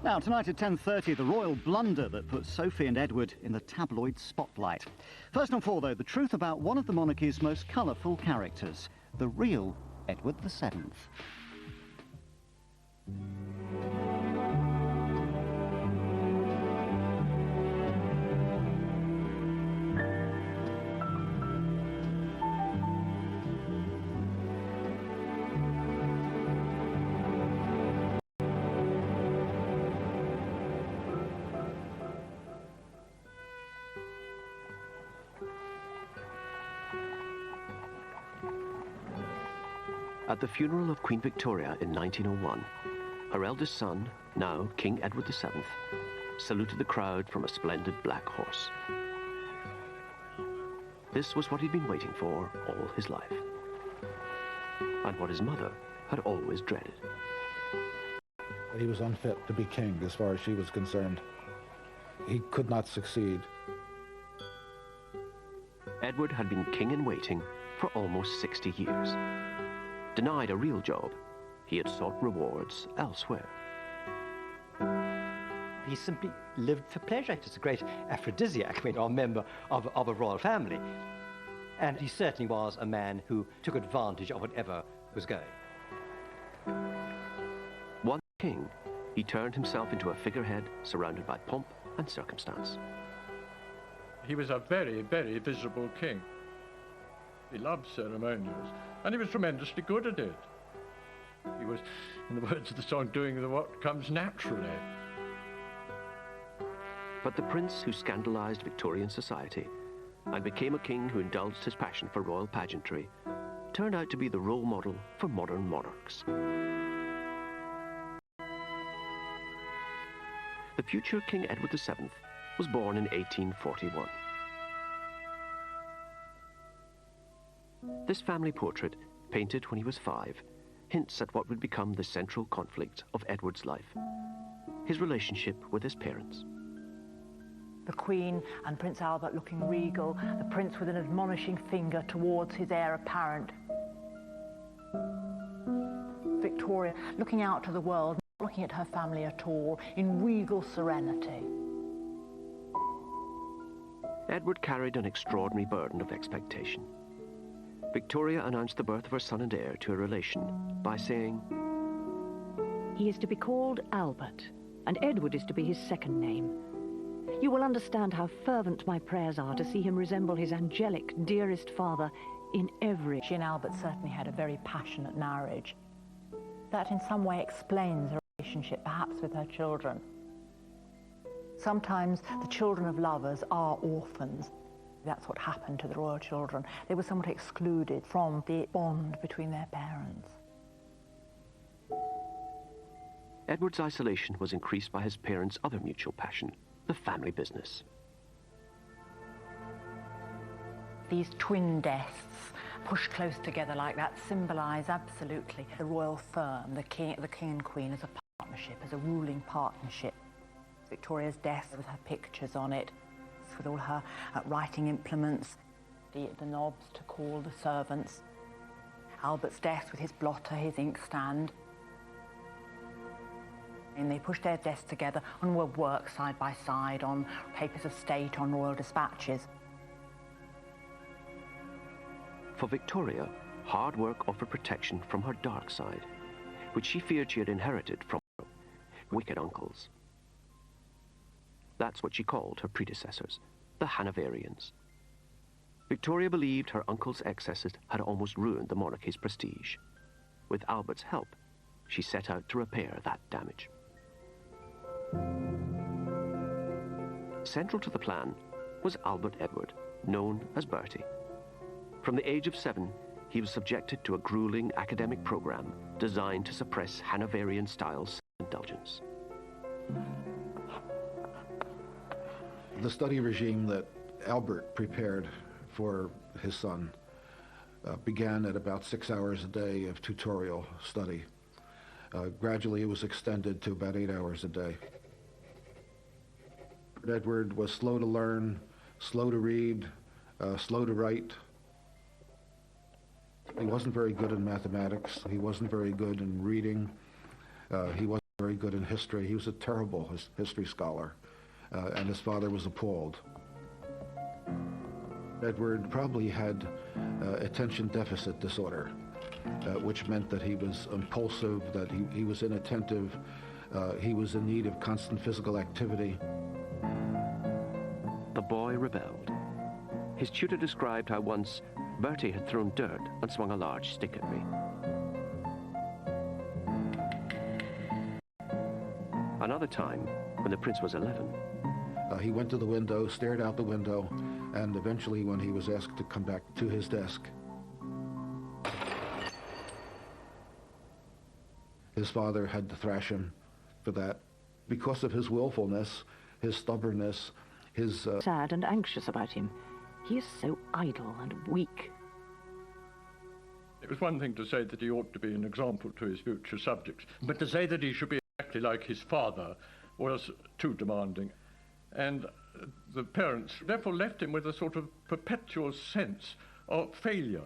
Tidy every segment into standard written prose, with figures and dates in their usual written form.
Now, tonight at 10:30, the royal blunder that put Sophie and Edward in the tabloid spotlight. First and foremost, though, the truth about one of the monarchy's most colourful characters, the real Edward VII. At the funeral of Queen Victoria in 1901, her eldest son, now King Edward VII, saluted the crowd from a splendid black horse. This was what he'd been waiting for all his life, and what his mother had always dreaded. He was unfit to be king as far as she was concerned. He could not succeed. Edward had been king in waiting for almost 60 years. Denied a real job, he had sought rewards elsewhere. He simply lived for pleasure. He was a great aphrodisiac, a member of a royal family. And he certainly was a man who took advantage of whatever was going. Once king, he turned himself into a figurehead surrounded by pomp and circumstance. He was a very, very visible king. He loved ceremonials, and he was tremendously good at it. He was, in the words of the song, doing what comes naturally. But the prince who scandalized Victorian society and became a king who indulged his passion for royal pageantry turned out to be the role model for modern monarchs. The future King Edward VII was born in 1841. This family portrait, painted when he was 5, hints at what would become the central conflict of Edward's life, his relationship with his parents. The Queen and Prince Albert looking regal, the Prince with an admonishing finger towards his heir apparent. Victoria looking out to the world, not looking at her family at all, in regal serenity. Edward carried an extraordinary burden of expectation. Victoria announced the birth of her son and heir to a relation by saying, "He is to be called Albert, and Edward is to be his second name. You will understand how fervent my prayers are to see him resemble his angelic, dearest father in every..." She and Albert certainly had a very passionate marriage. That in some way explains her relationship perhaps with her children. Sometimes the children of lovers are orphans. That's what happened to the royal children. They were somewhat excluded from the bond between their parents. Edward's isolation was increased by his parents' other mutual passion, the family business. These twin desks pushed close together like that symbolise absolutely the royal firm, the king and queen as a partnership, as a ruling partnership. Victoria's desk with her pictures on it, with all her writing implements, the knobs to call the servants. Albert's desk with his blotter, his inkstand. And they pushed their desks together and would work side by side on papers of state, on royal dispatches. For Victoria, hard work offered protection from her dark side, which she feared she had inherited from her wicked uncles. That's what she called her predecessors, the Hanoverians. Victoria believed her uncle's excesses had almost ruined the monarchy's prestige. With Albert's help, she set out to repair that damage. Central to the plan was Albert Edward, known as Bertie. From the age of 7, he was subjected to a grueling academic program designed to suppress Hanoverian-style self-indulgence. The study regime that Albert prepared for his son began at about 6 hours a day of tutorial study. Gradually, it was extended to about 8 hours a day. Edward was slow to learn, slow to read, slow to write. He wasn't very good in mathematics. He wasn't very good in reading. He wasn't very very good in history. He was a terrible history scholar, and his father was appalled. Edward probably had attention deficit disorder, which meant that he was impulsive, that he was inattentive, he was in need of constant physical activity. The boy rebelled. His tutor described how once Bertie had thrown dirt and swung a large stick at me. Another time, when the prince was 11, he went to the window, stared out the window, and eventually, when he was asked to come back to his desk, his father had to thrash him for that because of his willfulness, his stubbornness, his... Sad and anxious about him. He is so idle and weak. It was one thing to say that he ought to be an example to his future subjects, but to say that he should be exactly like his father was too demanding. And the parents therefore left him with a sort of perpetual sense of failure.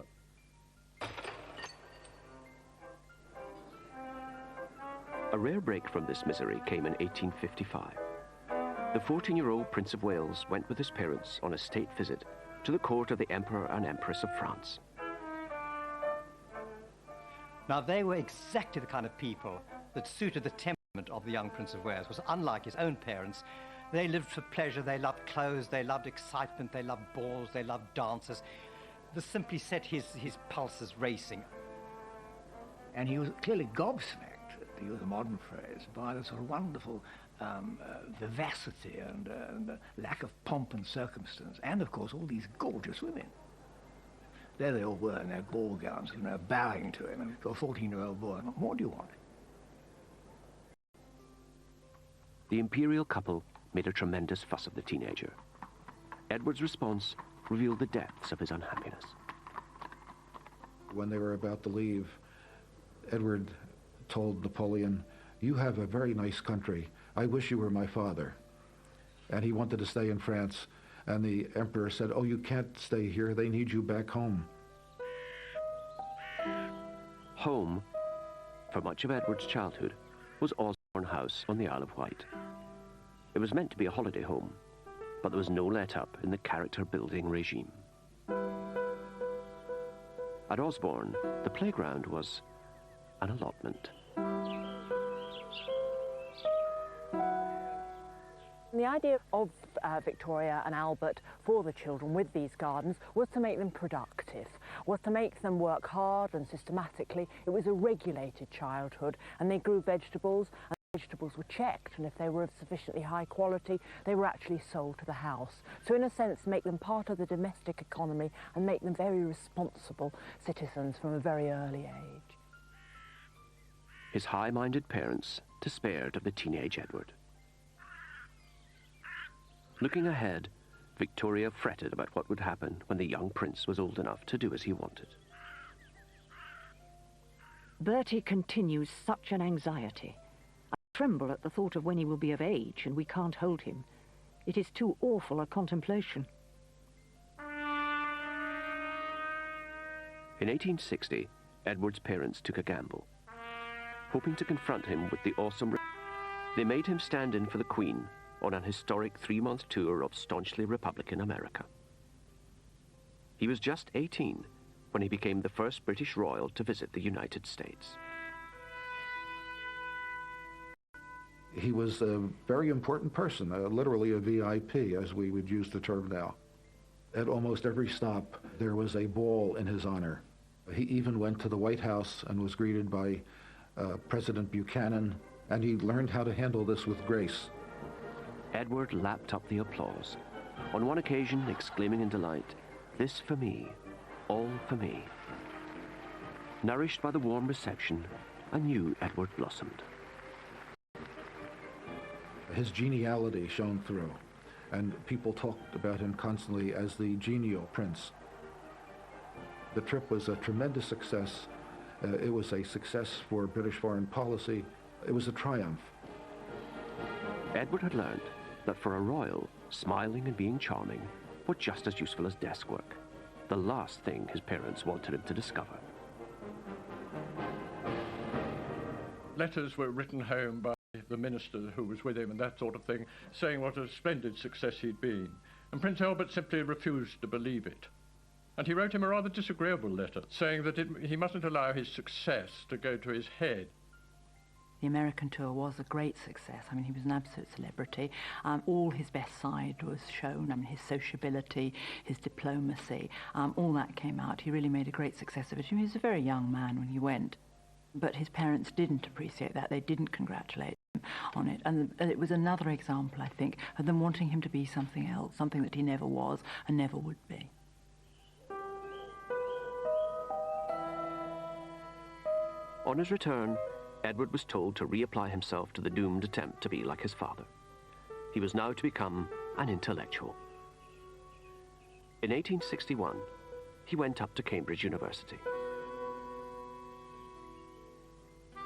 A rare break from this misery came in 1855. The 14-year-old Prince of Wales went with his parents on a state visit to the court of the Emperor and Empress of France. Now, they were exactly the kind of people that suited the temperament of the young Prince of Wales. It was unlike his own parents. They lived for pleasure, they loved clothes, they loved excitement, they loved balls, they loved dances. This simply set his pulses racing. And he was clearly gobsmacked, to use a modern phrase, by the sort of wonderful vivacity and lack of pomp and circumstance, and of course all these gorgeous women. There they all were in their ball gowns, you know, bowing to him, and to a 14-year-old boy, what more do you want? The imperial couple made a tremendous fuss of the teenager. Edward's response revealed the depths of his unhappiness. When they were about to leave, Edward told Napoleon, "You have a very nice country. I wish you were my father." And he wanted to stay in France. And the emperor said, "Oh, you can't stay here. They need you back home." Home, for much of Edward's childhood, was Osborne House on the Isle of Wight. It was meant to be a holiday home, but there was no let-up in the character-building regime. At Osborne, the playground was an allotment. The idea of Victoria and Albert for the children with these gardens was to make them productive, was to make them work hard and systematically. It was a regulated childhood, and they grew vegetables, and vegetables were checked, and if they were of sufficiently high quality, they were actually sold to the house. So in a sense, make them part of the domestic economy and make them very responsible citizens from a very early age. His high-minded parents despaired of the teenage Edward. Looking ahead, Victoria fretted about what would happen when the young prince was old enough to do as he wanted. Bertie continues such an anxiety. I tremble at the thought of when he will be of age and we can't hold him. It is too awful a contemplation. In 1860, Edward's parents took a gamble. Hoping to confront him with the awesome... They made him stand in for the Queen on an historic 3-month tour of staunchly Republican America. He was just 18 when he became the first British royal to visit the United States. He was a very important person, literally a VIP, as we would use the term now. At almost every stop, there was a ball in his honor. He even went to the White House and was greeted by President Buchanan, and he learned how to handle this with grace. Edward lapped up the applause, on one occasion exclaiming in delight, "This for me, all for me." Nourished by the warm reception, a new Edward blossomed. His geniality shone through, and people talked about him constantly as the genial prince. The trip was a tremendous success. It was a success for British foreign policy. It was a triumph. Edward had learned that for a royal, smiling and being charming were just as useful as desk work, the last thing his parents wanted him to discover. Letters were written home by the minister who was with him and that sort of thing, saying what a splendid success he'd been. And Prince Albert simply refused to believe it. And he wrote him a rather disagreeable letter, saying that he mustn't allow his success to go to his head. The American tour was a great success. I mean, he was an absolute celebrity. All his best side was shown. I mean, his sociability, his diplomacy, all that came out. He really made a great success of it. He was a very young man when he went. But his parents didn't appreciate that. They didn't congratulate him on it. And it was another example, I think, of them wanting him to be something else, something that he never was and never would be. On his return, Edward was told to reapply himself to the doomed attempt to be like his father. He was now to become an intellectual. In 1861, he went up to Cambridge University.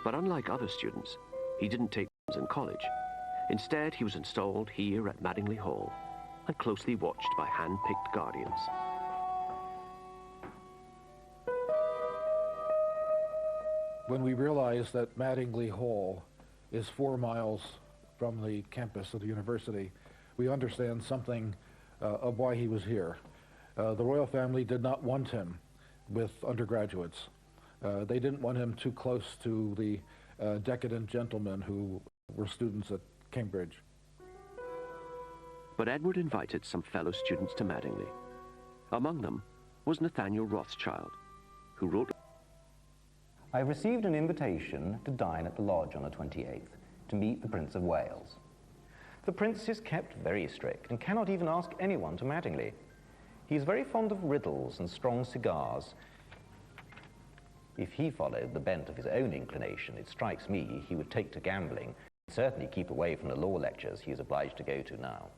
But unlike other students, he didn't take lessons in college. Instead, he was installed here at Madingley Hall and closely watched by hand-picked guardians. When we realized that Madingley Hall is 4 miles from the campus of the university, we understand something of why he was here. The royal family did not want him with undergraduates. They didn't want him too close to the decadent gentlemen who were students at Cambridge. But Edward invited some fellow students to Madingley. Among them was Nathaniel Rothschild, who wrote, I have received an invitation to dine at the lodge on the 28th to meet the Prince of Wales. The Prince is kept very strict and cannot even ask anyone to Madingley. He is very fond of riddles and strong cigars. If he followed the bent of his own inclination, it strikes me he would take to gambling and certainly keep away from the law lectures he is obliged to go to now.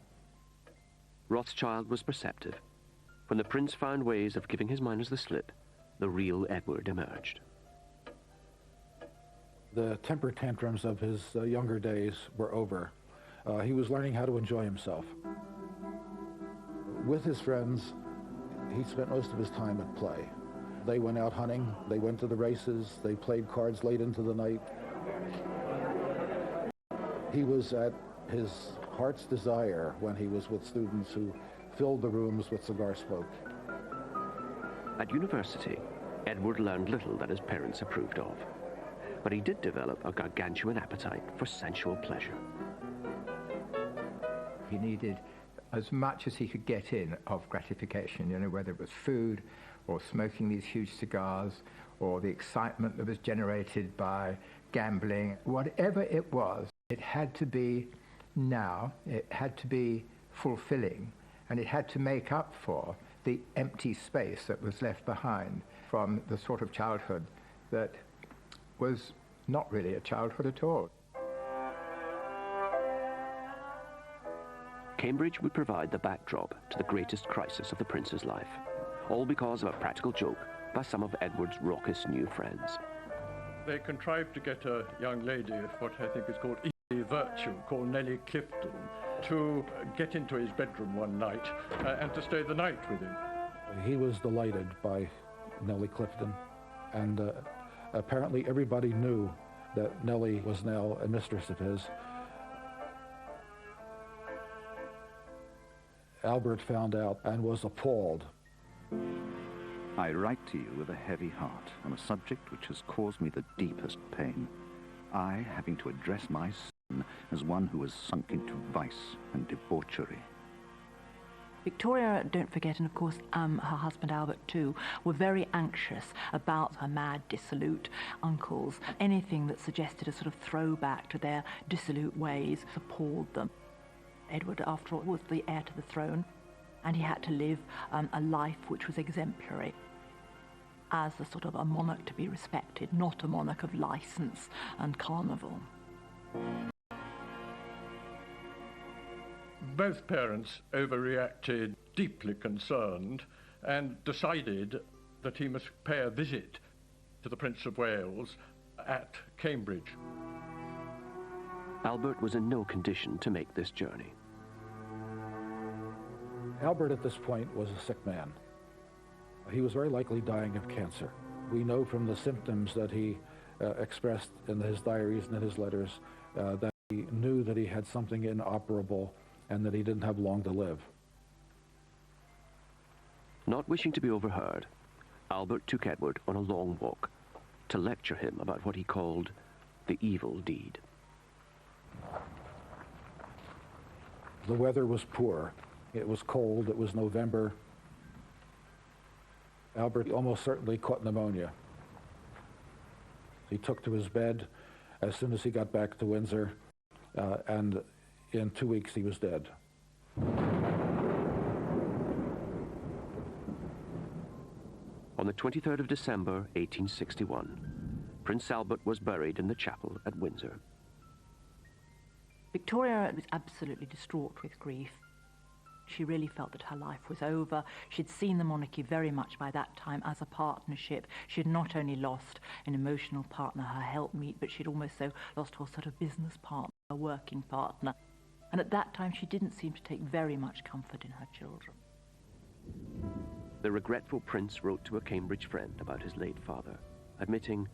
Rothschild was perceptive. When the Prince found ways of giving his miners the slip, the real Edward emerged. The temper tantrums of his younger days were over. He was learning how to enjoy himself. With his friends, he spent most of his time at play. They went out hunting, they went to the races, they played cards late into the night. He was at his heart's desire when he was with students who filled the rooms with cigar smoke. At university, Edward learned little that his parents approved of. But he did develop a gargantuan appetite for sensual pleasure. He needed as much as he could get in of gratification, whether it was food or smoking these huge cigars or the excitement that was generated by gambling. Whatever it was, it had to be now, it had to be fulfilling, and it had to make up for the empty space that was left behind from the sort of childhood that was not really a childhood at all. Cambridge would provide the backdrop to the greatest crisis of the Prince's life, all because of a practical joke by some of Edward's raucous new friends. They contrived to get a young lady of what I think is called easy virtue, called Nellie Clifton, to get into his bedroom one night and to stay the night with him. He was delighted by Nellie Clifton, and apparently everybody knew that Nellie was now a mistress of his. Albert found out and was appalled. I write to you with a heavy heart on a subject which has caused me the deepest pain. I having to address my son as one who has sunk into vice and debauchery. Victoria, don't forget, and of course her husband Albert too, were very anxious about her mad, dissolute uncles. Anything that suggested a sort of throwback to their dissolute ways appalled them. Edward, after all, was the heir to the throne, and he had to live a life which was exemplary as a sort of a monarch to be respected, not a monarch of license and carnival. Both parents overreacted, deeply concerned, and decided that he must pay a visit to the Prince of Wales at Cambridge. Albert was in no condition to make this journey. Albert at this point was a sick man. He was very likely dying of cancer. We know from the symptoms that he expressed in his diaries and in his letters that He knew that he had something inoperable and that he didn't have long to live. Not wishing to be overheard, Albert took Edward on a long walk to lecture him about what he called the evil deed. The weather was poor. It was cold. It was November. Albert almost certainly caught pneumonia. He took to his bed as soon as he got back to Windsor, and in 2 weeks he was dead. On the 23rd of December, 1861, Prince Albert was buried in the chapel at Windsor. Victoria was absolutely distraught with grief. She really felt that her life was over. She'd seen the monarchy very much by that time as a partnership. She'd not only lost an emotional partner, her helpmeet, but she'd also lost her sort of business partner, a working partner. And at that time, she didn't seem to take very much comfort in her children. The regretful prince wrote to a Cambridge friend about his late father, admitting,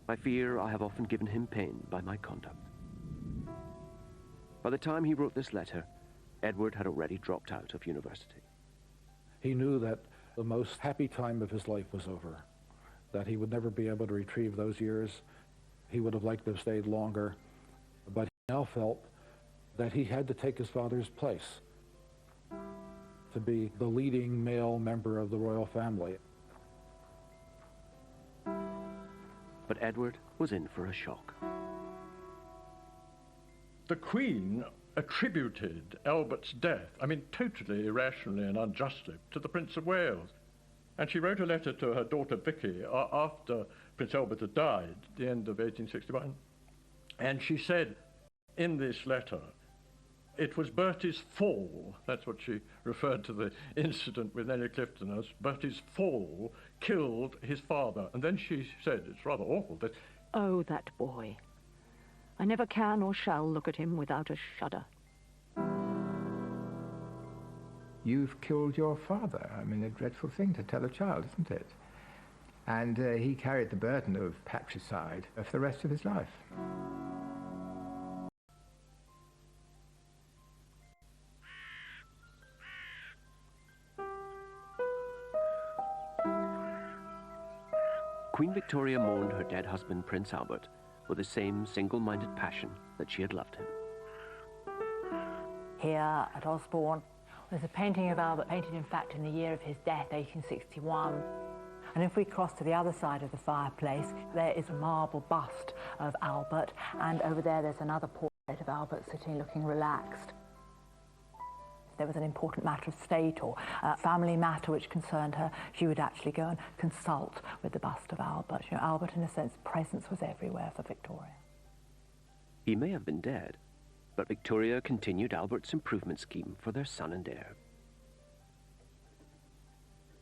"I fear I have often given him pain by my conduct." By the time he wrote this letter, Edward had already dropped out of university. He knew that the most happy time of his life was over, that he would never be able to retrieve those years. He would have liked to have stayed longer, but he now felt that he had to take his father's place, to be the leading male member of the royal family. But Edward was in for a shock. The Queen attributed Albert's death, I mean totally irrationally and unjustly, to the Prince of Wales. And she wrote a letter to her daughter Vicky after Prince Albert had died at the end of 1861. And she said in this letter, it was Bertie's fall, that's what she referred to the incident with Nellie Clifton as, Bertie's fall killed his father. And then she said, it's rather awful, that... Oh, that boy. I never can or shall look at him without a shudder. You've killed your father. I mean, a dreadful thing to tell a child, isn't it? And he carried the burden of patricide for the rest of his life. Queen Victoria mourned her dead husband, Prince Albert, with the same single-minded passion that she had loved him. Here at Osborne, there's a painting of Albert, painted in fact in the year of his death, 1861. And if we cross to the other side of the fireplace, there is a marble bust of Albert, and over there's another portrait of Albert sitting looking relaxed. If there was an important matter of state or family matter which concerned her, she would actually go and consult with the bust of Albert. You know, Albert, in a sense, presence was everywhere for Victoria. He may have been dead, but Victoria continued Albert's improvement scheme for their son and heir.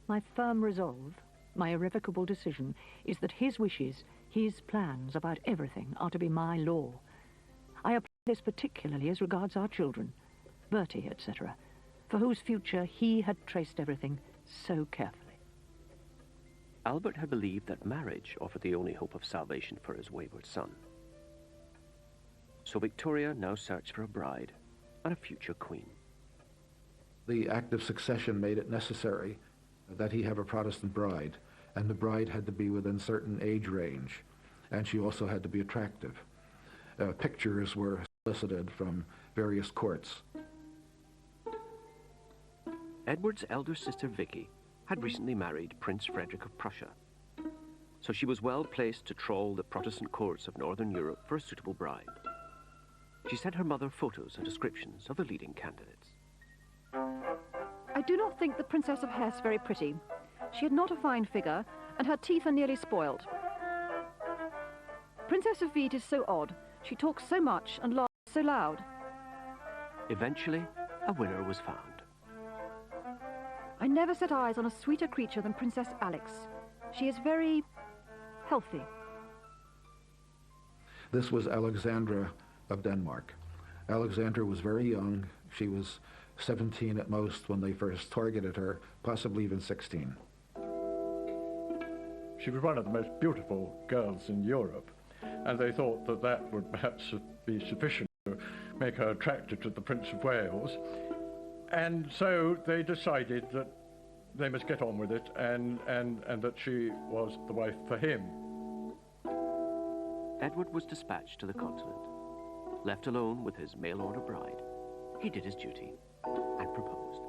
My firm resolve, my irrevocable decision, is that his wishes, his plans about everything are to be my law. I apply this particularly as regards our children, Bertie, etc., for whose future he had traced everything so carefully. Albert had believed that marriage offered the only hope of salvation for his wayward son. So Victoria now searched for a bride and a future queen. The Act of Succession made it necessary that he have a Protestant bride, and the bride had to be within certain age range, and she also had to be attractive. Pictures were solicited from various courts. Edward's elder sister Vicky had recently married Prince Frederick of Prussia, so she was well placed to trawl the Protestant courts of Northern Europe for a suitable bride. She sent her mother photos and descriptions of the leading candidates. I do not think the Princess of Hesse very pretty. She had not a fine figure, and her teeth are nearly spoiled. Princess of Wied is so odd. She talks so much and laughs so loud. Eventually, a winner was found. I never set eyes on a sweeter creature than Princess Alex. She is very healthy. This was Alexandra of Denmark. Alexandra was very young. She was 17 at most when they first targeted her, possibly even 16. She was one of the most beautiful girls in Europe, and they thought that that would perhaps be sufficient make her attracted to the Prince of Wales. And so they decided that they must get on with it and that she was the wife for him. Edward was dispatched to the continent. Left alone with his mail-order bride, he did his duty and proposed.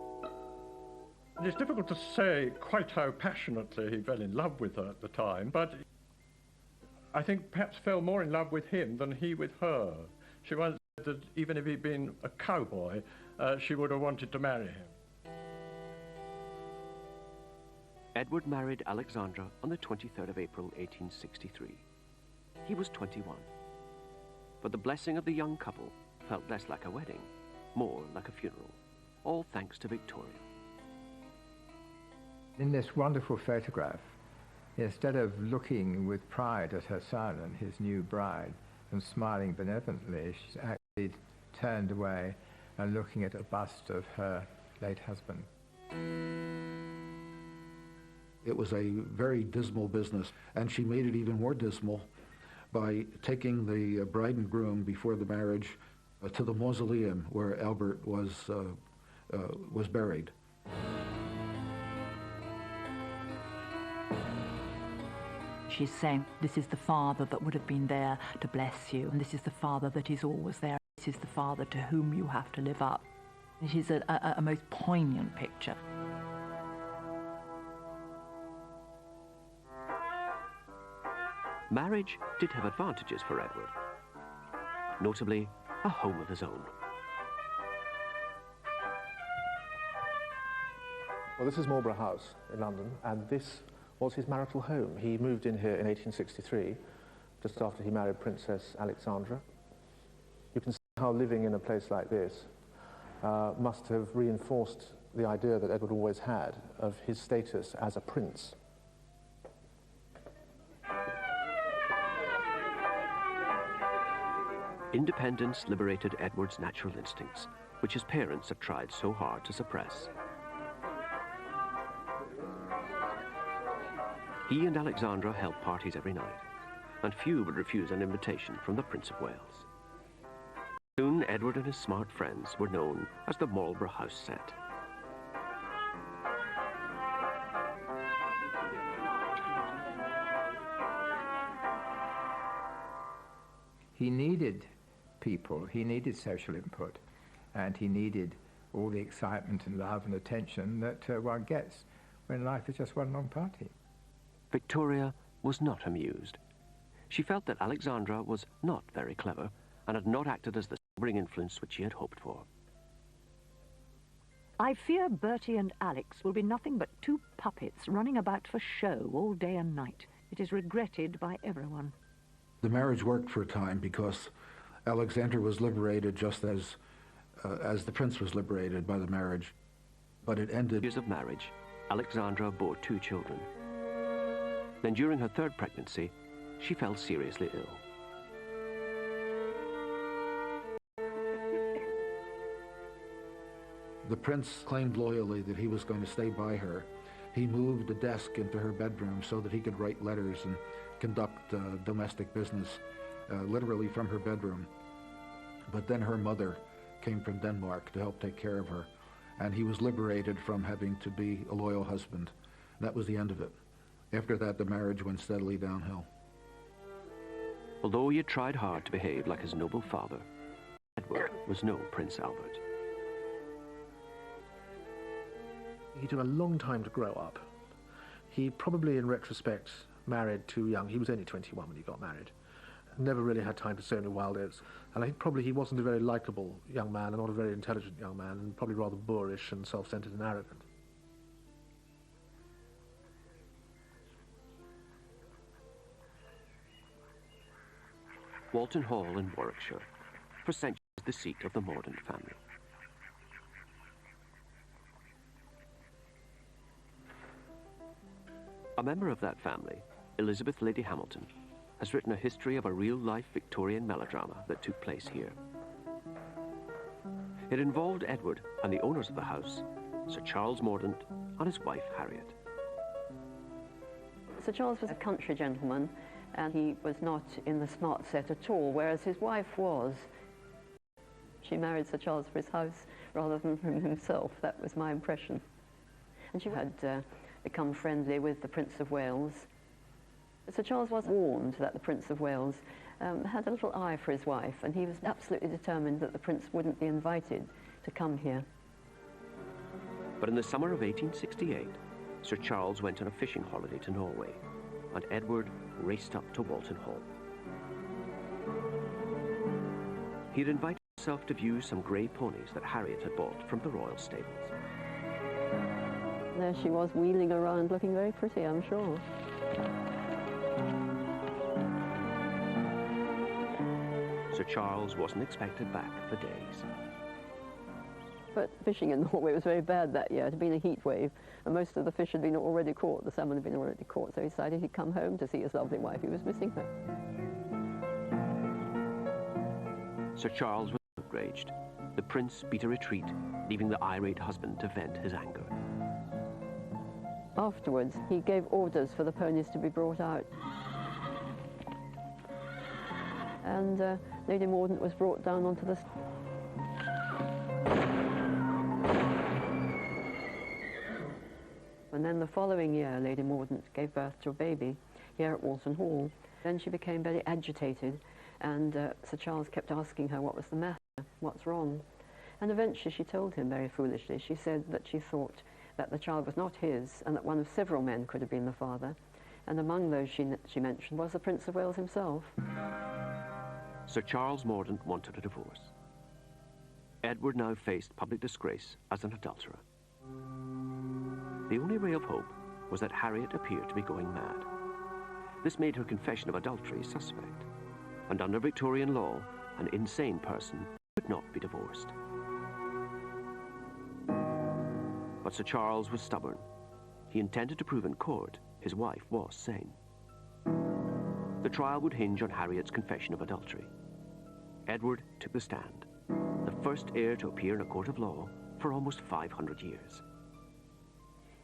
It's difficult to say quite how passionately he fell in love with her at the time, but I think perhaps fell more in love with him than he with her. She once said that even if he'd been a cowboy, she would have wanted to marry him. Edward married Alexandra on the 23rd of April, 1863. He was 21. But the blessing of the young couple felt less like a wedding, more like a funeral, all thanks to Victoria. In this wonderful photograph, instead of looking with pride at her son and his new bride and smiling benevolently, she's actually turned away and looking at a bust of her late husband. It was a very dismal business, and she made it even more dismal by taking the bride and groom before the marriage to the mausoleum where Albert was buried. She's saying, this is the father that would have been there to bless you, and this is the father that is always there. This is the father to whom you have to live up. It is a most poignant picture. Marriage did have advantages for Edward, notably a home of his own. Well, this is Marlborough House in London, and this was his marital home. He moved in here in 1863, just after he married Princess Alexandra. You can see how living in a place like this must have reinforced the idea that Edward always had of his status as a prince. Independence liberated Edward's natural instincts, which his parents had tried so hard to suppress. He and Alexandra held parties every night, and few would refuse an invitation from the Prince of Wales. Soon, Edward and his smart friends were known as the Marlborough House set. He needed people, he needed social input, and he needed all the excitement and love and attention that one gets when life is just one long party. Victoria was not amused. She felt that Alexandra was not very clever and had not acted as the sobering influence which she had hoped for. I fear Bertie and Alex will be nothing but two puppets running about for show all day and night. It is regretted by everyone. The marriage worked for a time because Alexandra was liberated just as the prince was liberated by the marriage, but it ended. Years of marriage, Alexandra bore 2 children. Then during her 3rd pregnancy, she fell seriously ill. The prince claimed loyally that he was going to stay by her. He moved a desk into her bedroom so that he could write letters and conduct domestic business, literally from her bedroom. But then her mother came from Denmark to help take care of her, and he was liberated from having to be a loyal husband. That was the end of it. After that, the marriage went steadily downhill. Although he had tried hard to behave like his noble father, Edward was no Prince Albert. He took a long time to grow up. He probably, in retrospect, married too young. He was only 21 when he got married. Never really had time to sow any wild oats. And I think probably he wasn't a very likable young man and not a very intelligent young man, and probably rather boorish and self-centered and arrogant. Walton Hall in Warwickshire, for centuries the seat of the Mordaunt family. A member of that family, Elizabeth Lady Hamilton, has written a history of a real-life Victorian melodrama that took place here. It involved Edward and the owners of the house, Sir Charles Mordaunt and his wife Harriet. Sir Charles was a country gentleman, and he was not in the smart set at all, whereas his wife was. She married Sir Charles for his house rather than for himself. That was my impression. And she had become friendly with the Prince of Wales. Sir Charles was warned that the Prince of Wales had a little eye for his wife, and he was absolutely determined that the Prince wouldn't be invited to come here. But in the summer of 1868, Sir Charles went on a fishing holiday to Norway, and Edward raced up to Walton Hall. He had invited himself to view some grey ponies that Harriet had bought from the royal stables. There she was, wheeling around, looking very pretty, I'm sure. Sir Charles wasn't expected back for days. But fishing in Norway was very bad that year. It had been a heat wave, and most of the fish had been already caught. The salmon had been already caught, so he decided he'd come home to see his lovely wife. He was missing her. Sir Charles was outraged. The prince beat a retreat, leaving the irate husband to vent his anger. Afterwards, he gave orders for the ponies to be brought out. And Lady Mordaunt was brought down onto the... And then the following year, Lady Mordaunt gave birth to a baby here at Walton Hall. Then she became very agitated, and Sir Charles kept asking her what was the matter, what's wrong. And eventually she told him very foolishly. She said that she thought that the child was not his, and that one of several men could have been the father. And among those she mentioned was the Prince of Wales himself. Sir Charles Mordaunt wanted a divorce. Edward now faced public disgrace as an adulterer. The only ray of hope was that Harriet appeared to be going mad. This made her confession of adultery suspect, and under Victorian law, an insane person could not be divorced. But Sir Charles was stubborn. He intended to prove in court his wife was sane. The trial would hinge on Harriet's confession of adultery. Edward took the stand, the first heir to appear in a court of law for almost 500 years.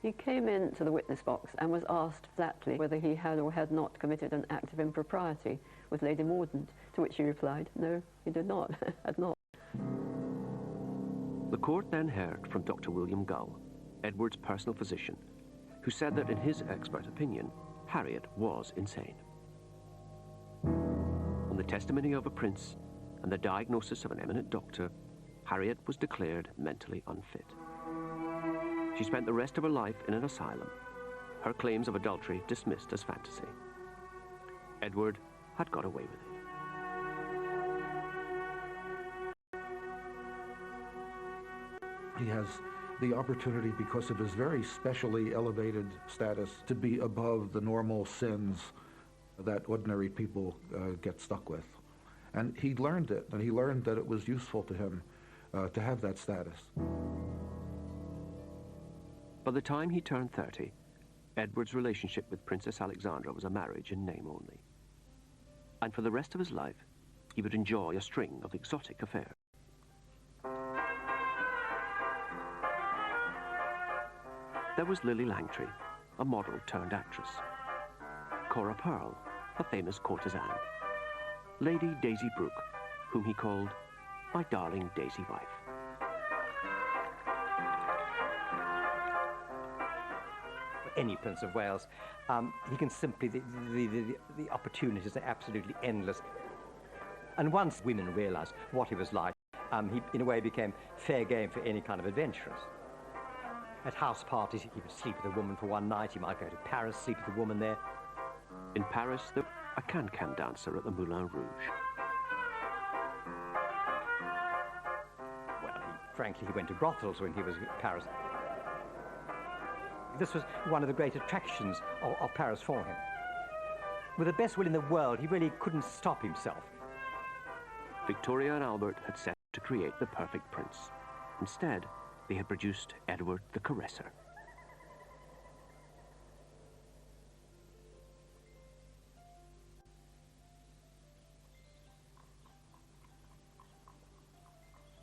He came into the witness box and was asked flatly whether he had or had not committed an act of impropriety with Lady Mordaunt, to which he replied, no, he did not, had not. The court then heard from Dr. William Gull, Edward's personal physician, who said that in his expert opinion, Harriet was insane. On the testimony of a prince and the diagnosis of an eminent doctor, Harriet was declared mentally unfit. She spent the rest of her life in an asylum, her claims of adultery dismissed as fantasy. Edward had got away with it. He has the opportunity, because of his very specially elevated status, to be above the normal sins that ordinary people get stuck with. And he learned it, and he learned that it was useful to him to have that status. By the time he turned 30, Edward's relationship with Princess Alexandra was a marriage in name only. And for the rest of his life, he would enjoy a string of exotic affairs. There was Lily Langtry, a model turned actress. Cora Pearl, a famous courtesan. Lady Daisy Brooke, whom he called my darling Daisy wife. Any Prince of Wales, he can simply, the opportunities are absolutely endless. And once women realized what he was like, he in a way became fair game for any kind of adventurers. At house parties, he would sleep with a woman for one night. He might go to Paris, sleep with a woman there. In Paris, there was a can-can dancer at the Moulin Rouge. Well, frankly, he went to brothels when he was in Paris. This was one of the great attractions of Paris for him. With the best will in the world, he really couldn't stop himself. Victoria and Albert had set to create the perfect prince. Instead, they had produced Edward the Caresser.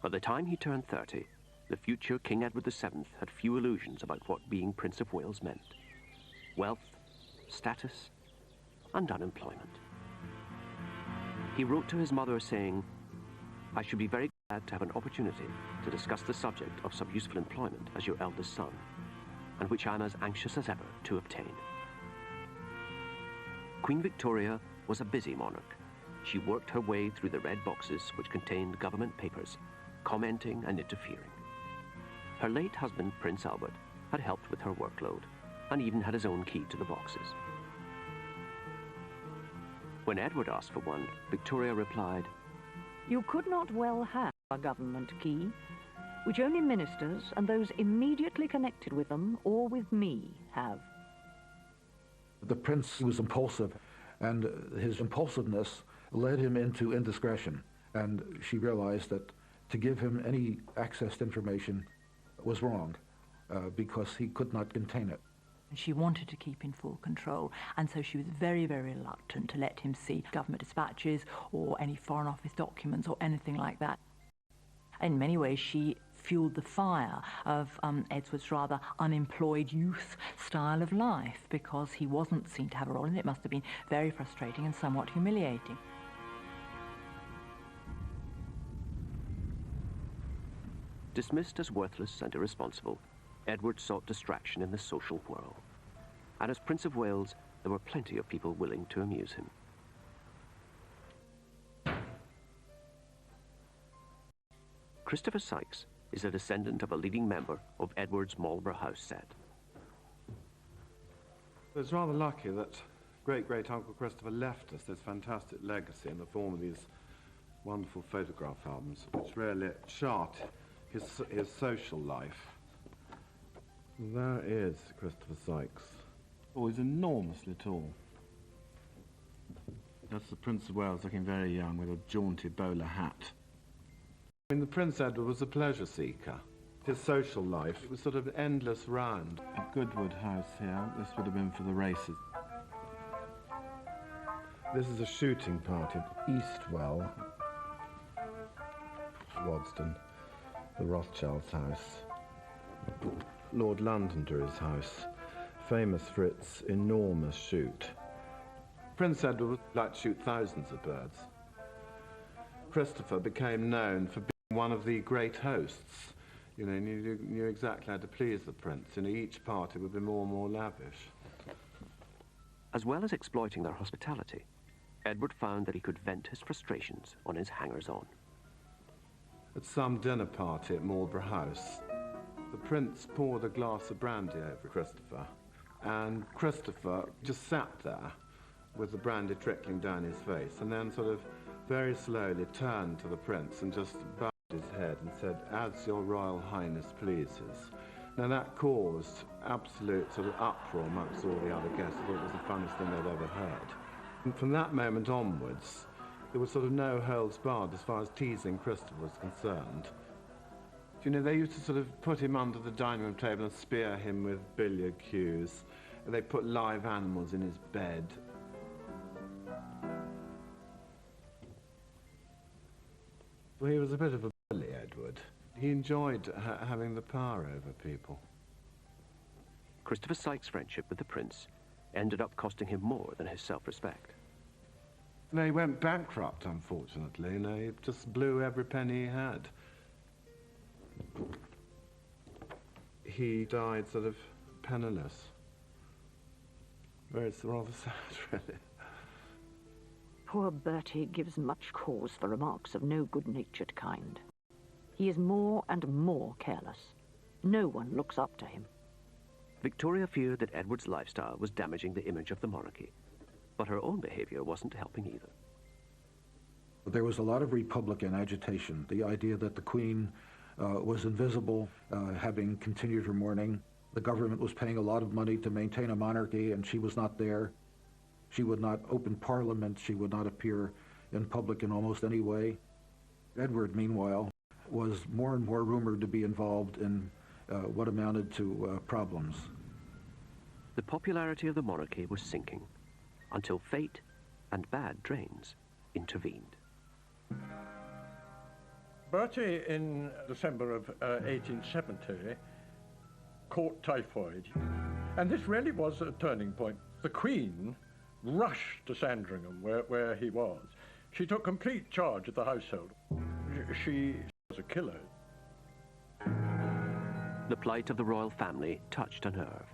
By the time he turned 30, the future King Edward VII had few illusions about what being Prince of Wales meant. Wealth, status, and unemployment. He wrote to his mother saying, "I should be very glad to have an opportunity to discuss the subject of some useful employment as your eldest son, and which I'm as anxious as ever to obtain. Queen Victoria was a busy monarch. She worked her way through the red boxes which contained government papers, commenting and interfering. Her late husband, Prince Albert, had helped with her workload, and even had his own key to the boxes. When Edward asked for one, Victoria replied, "You could not well have a government key, which only ministers and those immediately connected with them or with me have." The prince was impulsive, and his impulsiveness led him into indiscretion, and she realized that to give him any access to information was wrong, because he could not contain it. She wanted to keep in full control, and so she was very, very reluctant to let him see government dispatches or any Foreign Office documents or anything like that. In many ways, she fueled the fire of Edward's rather unemployed youth style of life, because he wasn't seen to have a role in it. It must have been very frustrating and somewhat humiliating. Dismissed as worthless and irresponsible, Edward sought distraction in the social whirl. And as Prince of Wales, there were plenty of people willing to amuse him. Christopher Sykes is a descendant of a leading member of Edward's Marlborough House set. It's rather lucky that great-great-uncle Christopher left us this fantastic legacy in the form of these wonderful photograph albums, which really chart his social life. There is Christopher Sykes. Oh, he's enormously tall. That's the Prince of Wales, looking very young, with a jaunty bowler hat. I mean, the Prince Edward was a pleasure seeker. His social life was sort of an endless round. At Goodwood House here, this would have been for the races. This is a shooting party at Eastwell, Wadston, the Rothschilds' house. Lord Londonderry's house, famous for its enormous shoot. Prince Edward would like to shoot thousands of birds. Christopher became known for being one of the great hosts. You know, knew exactly how to please the prince. You know, each party would be more and more lavish. As well as exploiting their hospitality, Edward found that he could vent his frustrations on his hangers-on. At some dinner party at Marlborough House, the prince poured a glass of brandy over Christopher, and Christopher just sat there with the brandy trickling down his face, and then sort of very slowly turned to the prince and just bowed his head and said, "As your Royal Highness pleases." Now that caused absolute sort of uproar amongst all the other guests. I thought it was the funniest thing they'd ever heard. And from that moment onwards, there was sort of no holds barred as far as teasing Christopher was concerned. You know, they used to sort of put him under the dining room table and spear him with billiard cues. And they put live animals in his bed. Well, he was a bit of a bully, Edward. He enjoyed having the power over people. Christopher Sykes' friendship with the prince ended up costing him more than his self-respect. No, he went bankrupt, unfortunately. You know, he just blew every penny he had. He died sort of penniless. It's rather sad, really. Poor Bertie gives much cause for remarks of no good-natured kind. He is more and more careless. No one looks up to him. Victoria feared that Edward's lifestyle was damaging the image of the monarchy, but her own behavior wasn't helping either. There was a lot of Republican agitation. The idea that the Queen was invisible, having continued her mourning. The government was paying a lot of money to maintain a monarchy, and she was not there. She would not open Parliament. She would not appear in public in almost any way. Edward, meanwhile, was more and more rumored to be involved in what amounted to problems. The popularity of the monarchy was sinking until fate and bad drains intervened. Bertie, in December of 1870, caught typhoid. And this really was a turning point. The Queen rushed to Sandringham, where he was. She took complete charge of the household. She a killer. The plight of the royal family touched a nerve.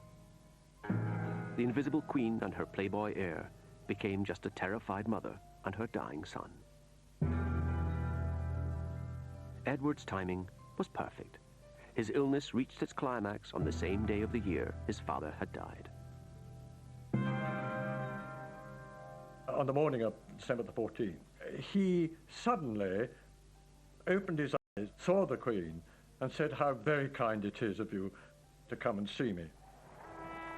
The invisible queen and her playboy heir became just a terrified mother and her dying son. Edward's timing was perfect. His illness reached its climax on the same day of the year his father had died. On the morning of December the 14th, he suddenly opened his eyes, saw the Queen, and said, "How very kind it is of you to come and see me."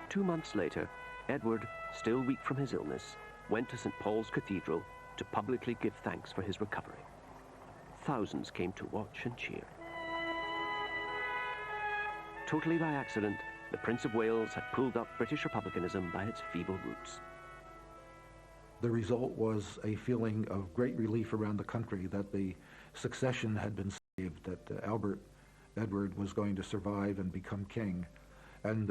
2 months later, Edward, still weak from his illness, went to St. Paul's Cathedral to publicly give thanks for his recovery. Thousands came to watch and cheer. Totally by accident, the Prince of Wales had pulled up British republicanism by its feeble roots. The result was a feeling of great relief around the country that the succession had been saved, that Edward was going to survive and become king. And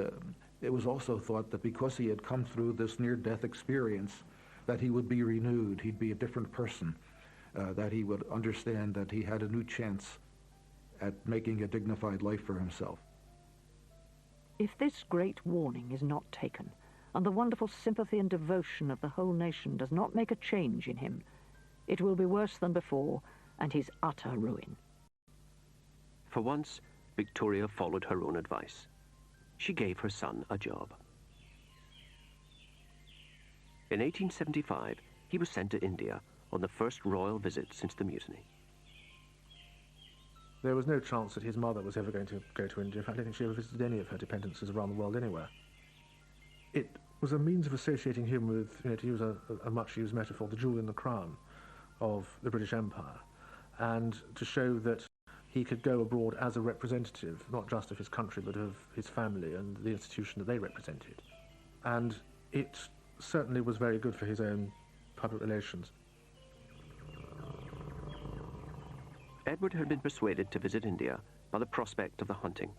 it was also thought that because he had come through this near-death experience, that he would be renewed, he'd be a different person, that he would understand that he had a new chance at making a dignified life for himself. If this great warning is not taken, and the wonderful sympathy and devotion of the whole nation does not make a change in him, it will be worse than before, and his utter ruin. For once, Victoria followed her own advice. She gave her son a job. In 1875, he was sent to India on the first royal visit since the mutiny. There was no chance that his mother was ever going to go to India. In fact, I don't think she ever visited any of her dependencies around the world anywhere. It was a means of associating him with, to use a much-used metaphor, the jewel in the crown of the British Empire, and to show that he could go abroad as a representative, not just of his country, but of his family and the institution that they represented. And it certainly was very good for his own public relations. Edward had been persuaded to visit India by the prospect of the hunting.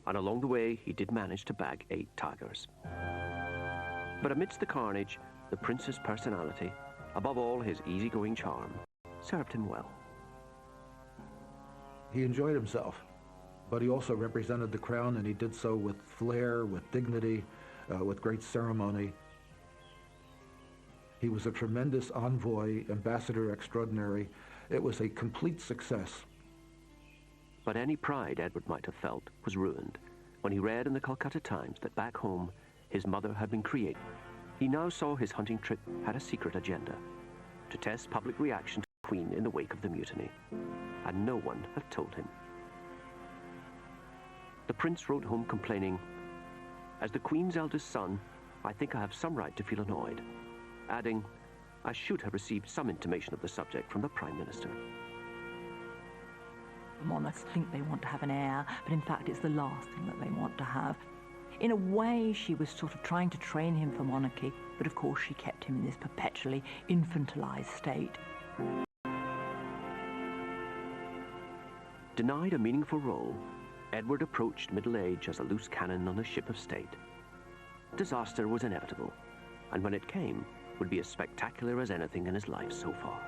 And along the way, he did manage to bag 8 tigers. But amidst the carnage, the prince's personality, above all his easygoing charm, served him well. He enjoyed himself, but he also represented the crown, and he did so with flair, with dignity, with great ceremony. He was a tremendous envoy, ambassador extraordinary. It was a complete success. But any pride Edward might have felt was ruined when he read in the Calcutta Times that back home his mother had been created. He now saw his hunting trip had a secret agenda, to test public reaction to the Queen in the wake of the mutiny, and no one had told him. The prince wrote home complaining, "As the Queen's eldest son, I think I have some right to feel annoyed," adding, "I should have received some intimation of the subject from the Prime Minister." Monarchs think they want to have an heir, but in fact it's the last thing that they want to have. In a way, she was sort of trying to train him for monarchy, but of course she kept him in this perpetually infantilized state. Denied a meaningful role, Edward approached middle age as a loose cannon on a ship of state. Disaster was inevitable, and when it came, would be as spectacular as anything in his life so far.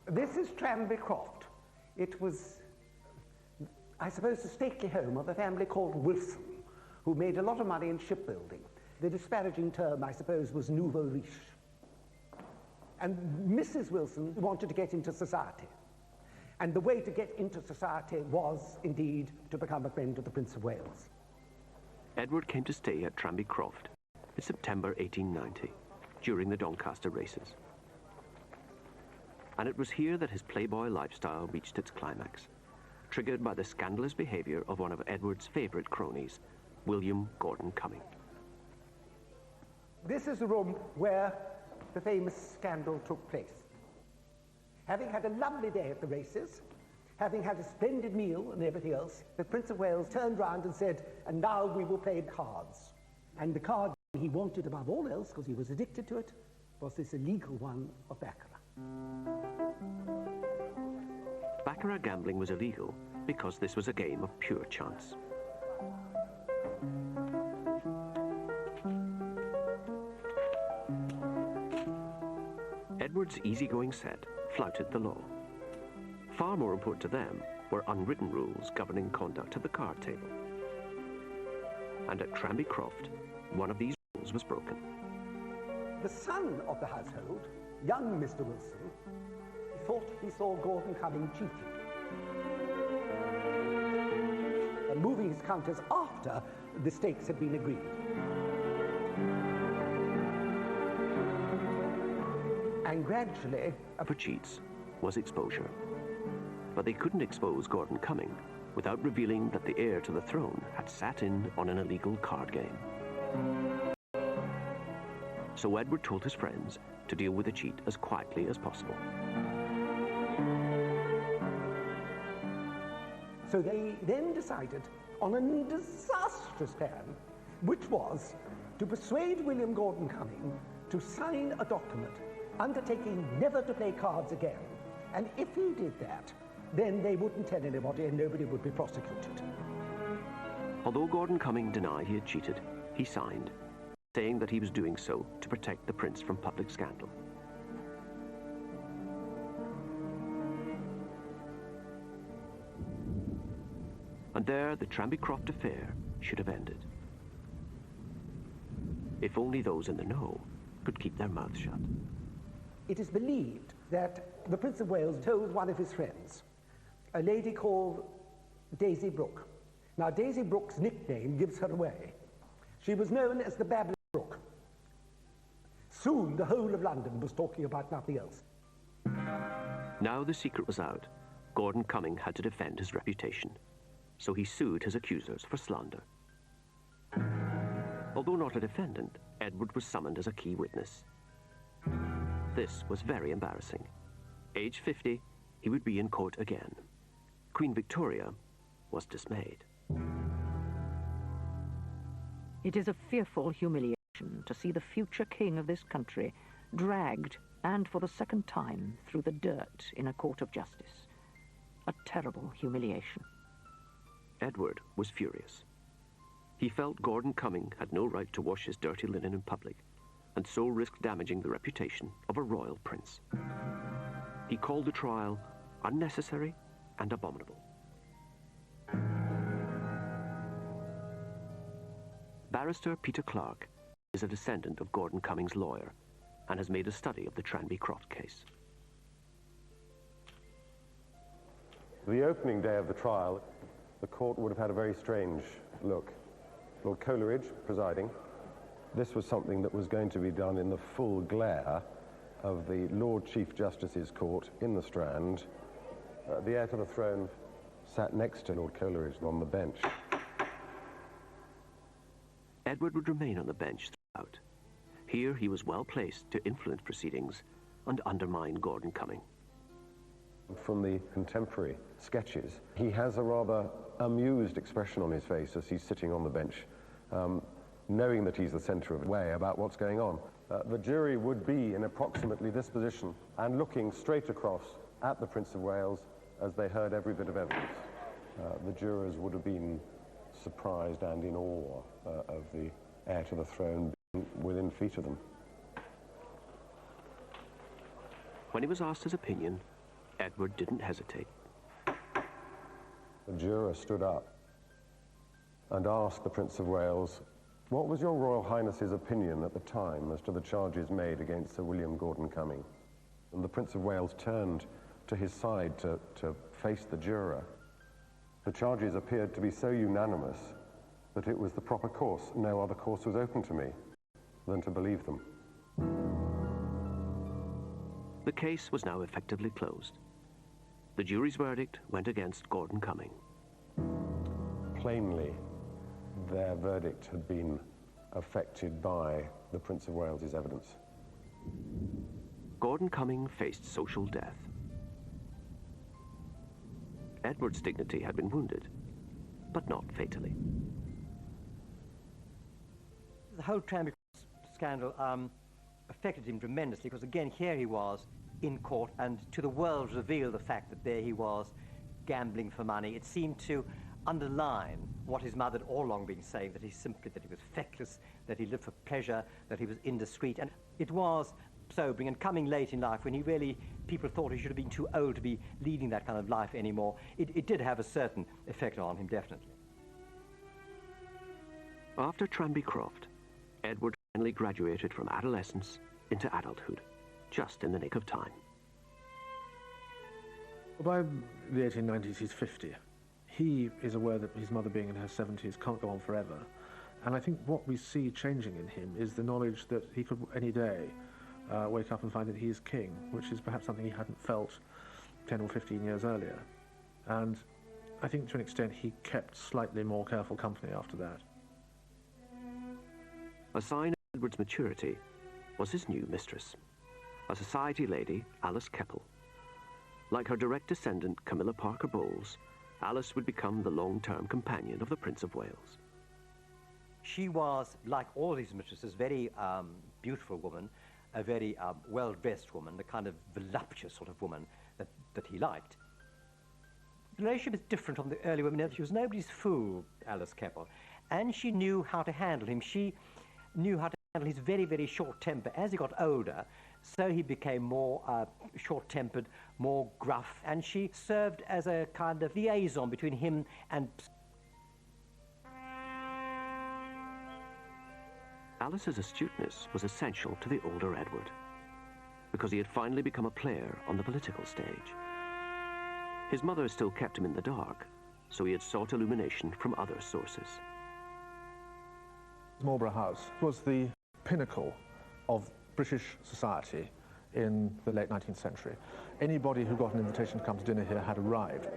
This is Tranby Croft. It was, I suppose, the stately home of a family called Wilson, who made a lot of money in shipbuilding. The disparaging term, I suppose, was nouveau riche. And Mrs. Wilson wanted to get into society. And the way to get into society was, indeed, to become a friend of the Prince of Wales. Edward came to stay at Tranby Croft in September 1890, during the Doncaster races. And it was here that his playboy lifestyle reached its climax, triggered by the scandalous behavior of one of Edward's favorite cronies, William Gordon Cumming. This is the room where the famous scandal took place. Having had a lovely day at the races, having had a splendid meal and everything else, the Prince of Wales turned round and said, "And now we will play cards." And the cards he wanted above all else, because he was addicted to it, was this illegal one of baccarat. Baccarat gambling was illegal because this was a game of pure chance. Edward's easygoing set flouted the law. Far more important to them were unwritten rules governing conduct at the card table. And at Tranby Croft, one of these rules was broken. The son of the household, young Mr. Wilson, thought he saw Gordon Cumming cheating, and moving his counters after the stakes had been agreed. And gradually... For cheats was exposure. But they couldn't expose Gordon Cumming without revealing that the heir to the throne had sat in on an illegal card game. So Edward told his friends to deal with the cheat as quietly as possible. So they then decided on a disastrous plan, which was to persuade William Gordon Cumming to sign a document undertaking never to play cards again. And if he did that, then they wouldn't tell anybody and nobody would be prosecuted. Although Gordon Cumming denied he had cheated, he signed, saying that he was doing so to protect the prince from public scandal. And there the Tranby Croft affair should have ended. If only those in the know could keep their mouths shut. It is believed that the Prince of Wales told one of his friends, a lady called Daisy Brooke. Now, Daisy Brooke's nickname gives her away. She was known as the Babbling Brook. Soon, the whole of London was talking about nothing else. Now the secret was out. Gordon Cumming had to defend his reputation, so he sued his accusers for slander. Although not a defendant, Edward was summoned as a key witness. This was very embarrassing. Age 50, he would be in court again. Queen Victoria was dismayed. It is a fearful humiliation to see the future king of this country dragged, and for the second time, through the dirt in a court of justice. A terrible humiliation. Edward was furious. He felt Gordon Cumming had no right to wash his dirty linen in public, and so risked damaging the reputation of a royal prince. He called the trial unnecessary and abominable. Barrister Peter Clark is a descendant of Gordon Cumming's lawyer and has made a study of the Tranby Croft case. The opening day of the trial, the court would have had a very strange look. Lord Coleridge presiding. This was something that was going to be done in the full glare of the Lord Chief Justice's court in the Strand. The heir to the throne sat next to Lord Coleridge on the bench. Edward would remain on the bench throughout. Here he was well placed to influence proceedings and undermine Gordon Cumming. From the contemporary sketches, he has a rather amused expression on his face as he's sitting on the bench, knowing that he's the centre of the way about what's going on. The jury would be in approximately this position and looking straight across at the Prince of Wales as they heard every bit of evidence. The jurors would have been surprised and in awe of the heir to the throne being within feet of them. When he was asked his opinion, Edward didn't hesitate. The juror stood up and asked the Prince of Wales, "What was your Royal Highness's opinion at the time as to the charges made against Sir William Gordon Cumming?" And the Prince of Wales turned to his side to face the juror. The charges appeared to be so unanimous that it was the proper course. No other course was open to me than to believe them. The case was now effectively closed. The jury's verdict went against Gordon Cumming. Plainly, their verdict had been affected by the Prince of Wales's evidence. Gordon Cumming faced social death. Edward's dignity had been wounded, but not fatally. The whole Tranby scandal affected him tremendously, because again, here he was in court, and to the world revealed the fact that there he was gambling for money. It seemed to underline what his mother had all along been saying, that he was feckless, that he lived for pleasure, that he was indiscreet. And it was sobering, and coming late in life, when people thought he should have been too old to be leading that kind of life anymore, it did have a certain effect on him, definitely. After Tranby Croft, Edward finally graduated from adolescence into adulthood, just in the nick of time. By the 1890s, he's 50. He is aware that his mother, being in her 70s, can't go on forever. And I think what we see changing in him is the knowledge that he could any day wake up and find that he is king, which is perhaps something he hadn't felt 10 or 15 years earlier. And I think to an extent he kept slightly more careful company after that. A sign of Edward's maturity was his new mistress, a society lady, Alice Keppel. Like her direct descendant, Camilla Parker Bowles, Alice would become the long-term companion of the Prince of Wales. She was, like all his mistresses, a very beautiful woman, a very well-dressed woman, the kind of voluptuous sort of woman that he liked. The relationship is different from the early women. She was nobody's fool, Alice Keppel, and she knew how to handle him. She knew how to handle his very, very short temper. As he got older, so he became more short-tempered, more gruff, and she served as a kind of liaison between him and... Alice's astuteness was essential to the older Edward, because he had finally become a player on the political stage. His mother still kept him in the dark, so he had sought illumination from other sources. Marlborough House was the pinnacle of British society in the late 19th century. Anybody who got an invitation to come to dinner here had arrived.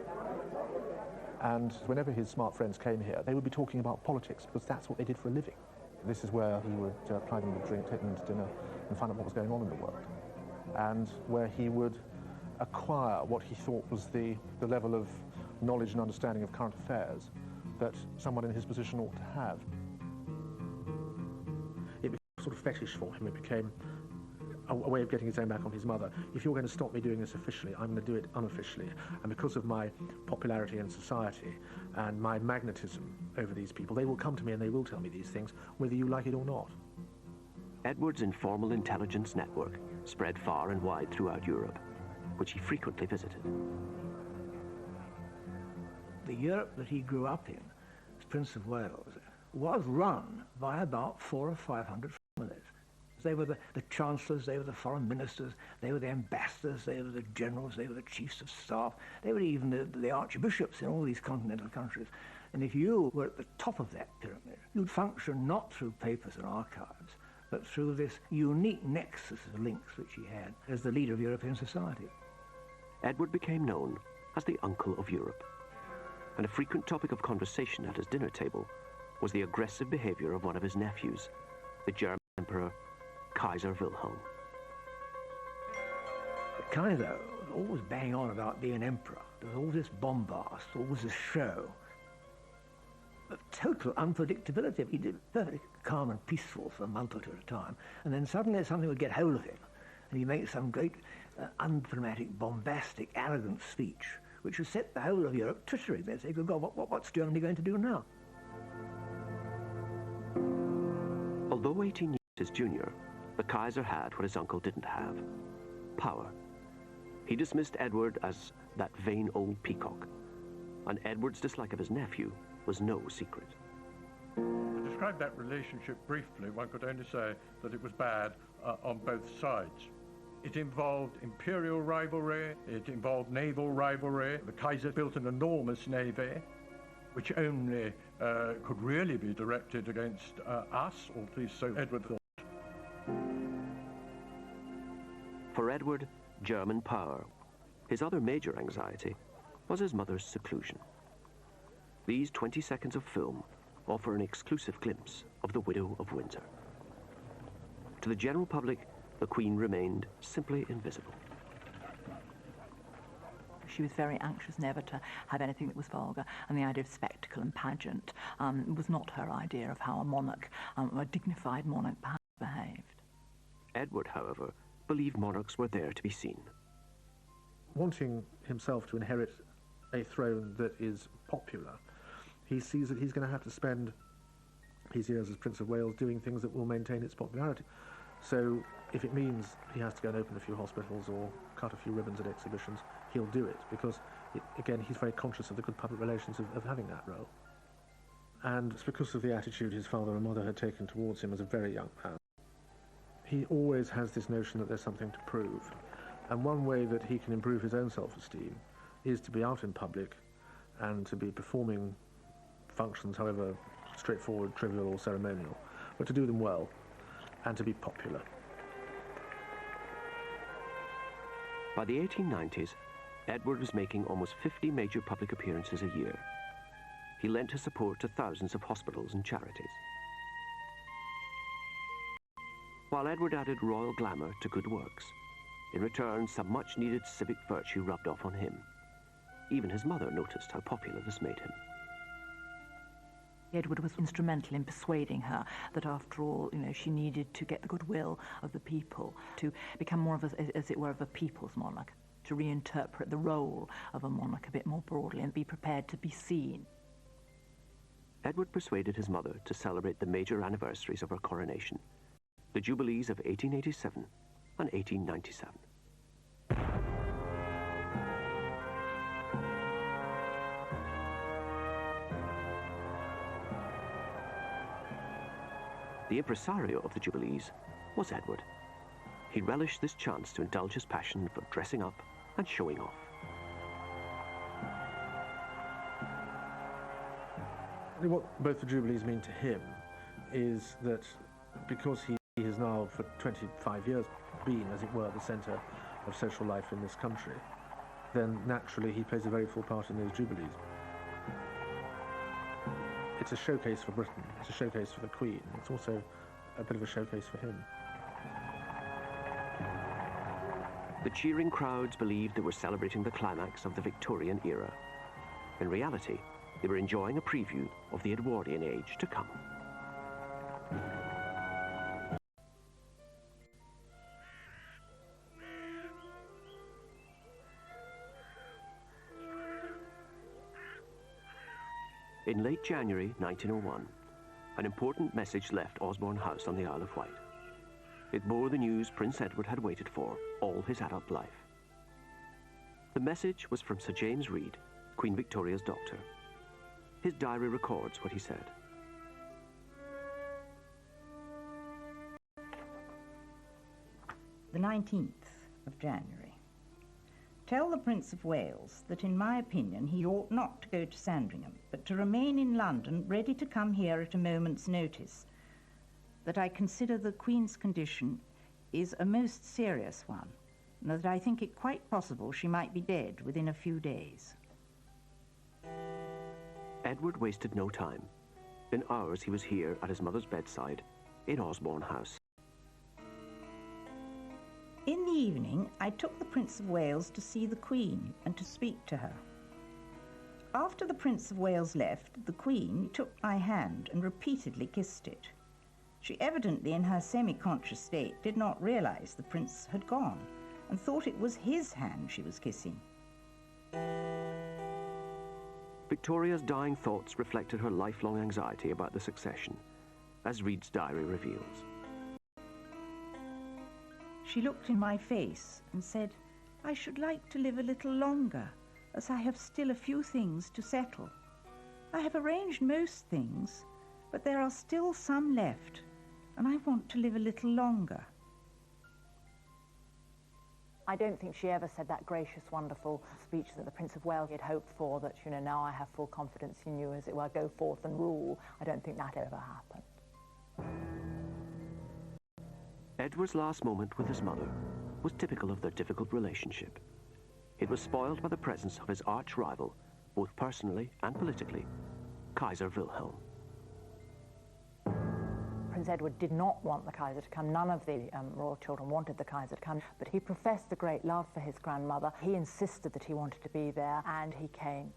And whenever his smart friends came here, they would be talking about politics, because that's what they did for a living. This is where he would ply them with a drink, take them to dinner, and find out what was going on in the world. And where he would acquire what he thought was the level of knowledge and understanding of current affairs that someone in his position ought to have. It became a sort of fetish for him. It became a way of getting his own back on his mother. If you're going to stop me doing this officially, I'm going to do it unofficially. And because of my popularity in society and my magnetism over these people, they will come to me and they will tell me these things, whether you like it or not. Edward's informal intelligence network spread far and wide throughout Europe, which he frequently visited. The Europe that he grew up in, as Prince of Wales, was run by about 400 or 500 families. They were the chancellors, they were the foreign ministers, they were the ambassadors, they were the generals, they were the chiefs of staff, they were even the archbishops in all these continental countries. And if you were at the top of that pyramid, you'd function not through papers and archives, but through this unique nexus of links which he had as the leader of European society. Edward became known as the Uncle of Europe, and a frequent topic of conversation at his dinner table was the aggressive behavior of one of his nephews, the German Emperor Kaiser Wilhelm. The Kaiser was always bang on about being emperor. There was all this bombast, always this show. But total unpredictability. He did perfectly calm and peaceful for a month or two at a time, and then suddenly something would get hold of him, and he'd make some great undramatic, bombastic, arrogant speech, which would set the whole of Europe twittering. They'd say, good God, what's Germany going to do now? Although 18 years his junior, the Kaiser had what his uncle didn't have: power. He dismissed Edward as that vain old peacock, and Edward's dislike of his nephew was no secret. To describe that relationship briefly, one could only say that it was bad on both sides. It involved imperial rivalry, it involved naval rivalry. The Kaiser built an enormous navy, which only could really be directed against us, or at least so Edward thought. For Edward, German power. His other major anxiety was his mother's seclusion. These 20 seconds of film offer an exclusive glimpse of the Widow of Windsor. To the general public, the Queen remained simply invisible. She was very anxious never to have anything that was vulgar, and the idea of spectacle and pageant was not her idea of how a monarch, a dignified monarch, perhaps behave. Edward, however, believed monarchs were there to be seen. Wanting himself to inherit a throne that is popular, he sees that he's going to have to spend his years as Prince of Wales doing things that will maintain its popularity. So if it means he has to go and open a few hospitals or cut a few ribbons at exhibitions, he'll do it, because, again, he's very conscious of the good public relations of having that role. And it's because of the attitude his father and mother had taken towards him as a very young man. He always has this notion that there's something to prove. And one way that he can improve his own self-esteem is to be out in public and to be performing functions, however straightforward, trivial or ceremonial, but to do them well and to be popular. By the 1890s, Edward was making almost 50 major public appearances a year. He lent his support to thousands of hospitals and charities. While Edward added royal glamour to good works, in return, some much-needed civic virtue rubbed off on him. Even his mother noticed how popular this made him. Edward was instrumental in persuading her that, after all, she needed to get the goodwill of the people, to become more of as it were, of a people's monarch, to reinterpret the role of a monarch a bit more broadly and be prepared to be seen. Edward persuaded his mother to celebrate the major anniversaries of her coronation, the Jubilees of 1887 and 1897. The impresario of the Jubilees was Edward. He relished this chance to indulge his passion for dressing up and showing off. What both the Jubilees mean to him is that because he has now for 25 years been, as it were, the centre of social life in this country, then naturally he plays a very full part in those Jubilees. It's a showcase for Britain, it's a showcase for the Queen, it's also a bit of a showcase for him. The cheering crowds believed they were celebrating the climax of the Victorian era. In reality, they were enjoying a preview of the Edwardian age to come. In late January 1901, an important message left Osborne House on the Isle of Wight. It bore the news Prince Edward had waited for all his adult life. The message was from Sir James Reed, Queen Victoria's doctor. His diary records what he said. The 19th of January. Tell the Prince of Wales that in my opinion he ought not to go to Sandringham, but to remain in London, ready to come here at a moment's notice. That I consider the Queen's condition is a most serious one, and that I think it quite possible she might be dead within a few days. Edward wasted no time. In hours he was here at his mother's bedside in Osborne House. In the evening, I took the Prince of Wales to see the Queen and to speak to her. After the Prince of Wales left, the Queen took my hand and repeatedly kissed it. She evidently, in her semi-conscious state, did not realize the Prince had gone and thought it was his hand she was kissing. Victoria's dying thoughts reflected her lifelong anxiety about the succession, as Reed's diary reveals. She looked in my face and said, I should like to live a little longer, as I have still a few things to settle. I have arranged most things, but there are still some left, and I want to live a little longer. I don't think she ever said that gracious, wonderful speech that the Prince of Wales had hoped for, that, now I have full confidence in you, as it were, go forth and rule. I don't think that ever happened. Edward's last moment with his mother was typical of their difficult relationship. It was spoiled by the presence of his arch-rival, both personally and politically, Kaiser Wilhelm. Prince Edward did not want the Kaiser to come. None of the royal children wanted the Kaiser to come, but he professed a great love for his grandmother. He insisted that he wanted to be there, and he came.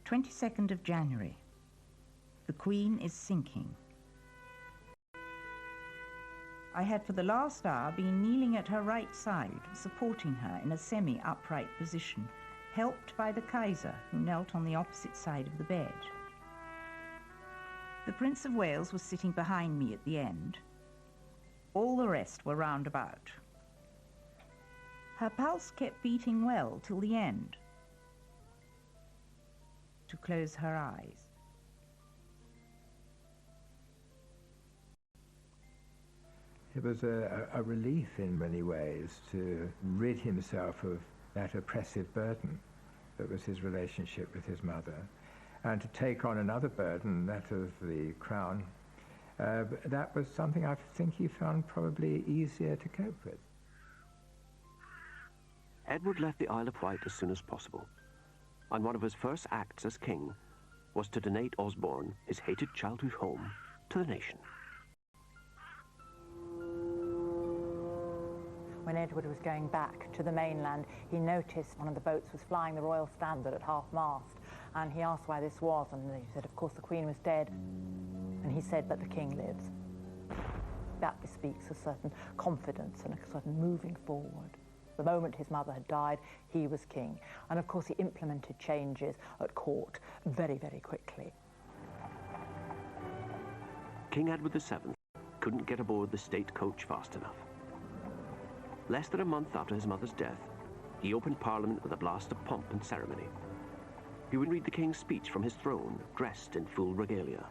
22nd of January. The Queen is sinking. I had for the last hour been kneeling at her right side, supporting her in a semi-upright position, helped by the Kaiser, who knelt on the opposite side of the bed. The Prince of Wales was sitting behind me at the end. All the rest were round about. Her pulse kept beating well till the end, to close her eyes. It was a relief in many ways to rid himself of that oppressive burden that was his relationship with his mother, and to take on another burden, that of the crown. That was something I think he found probably easier to cope with. Edward left the Isle of Wight as soon as possible, and one of his first acts as king was to donate Osborne, his hated childhood home, to the nation. When Edward was going back to the mainland, he noticed one of the boats was flying the royal standard at half-mast, and he asked why this was, and he said, of course, the Queen was dead, and he said, but the King lives. That bespeaks a certain confidence and a certain moving forward. The moment his mother had died, he was king, and of course he implemented changes at court very, very quickly. King Edward VII couldn't get aboard the state coach fast enough. Less than a month after his mother's death, he opened Parliament with a blast of pomp and ceremony. He would read the King's speech from his throne, dressed in full regalia,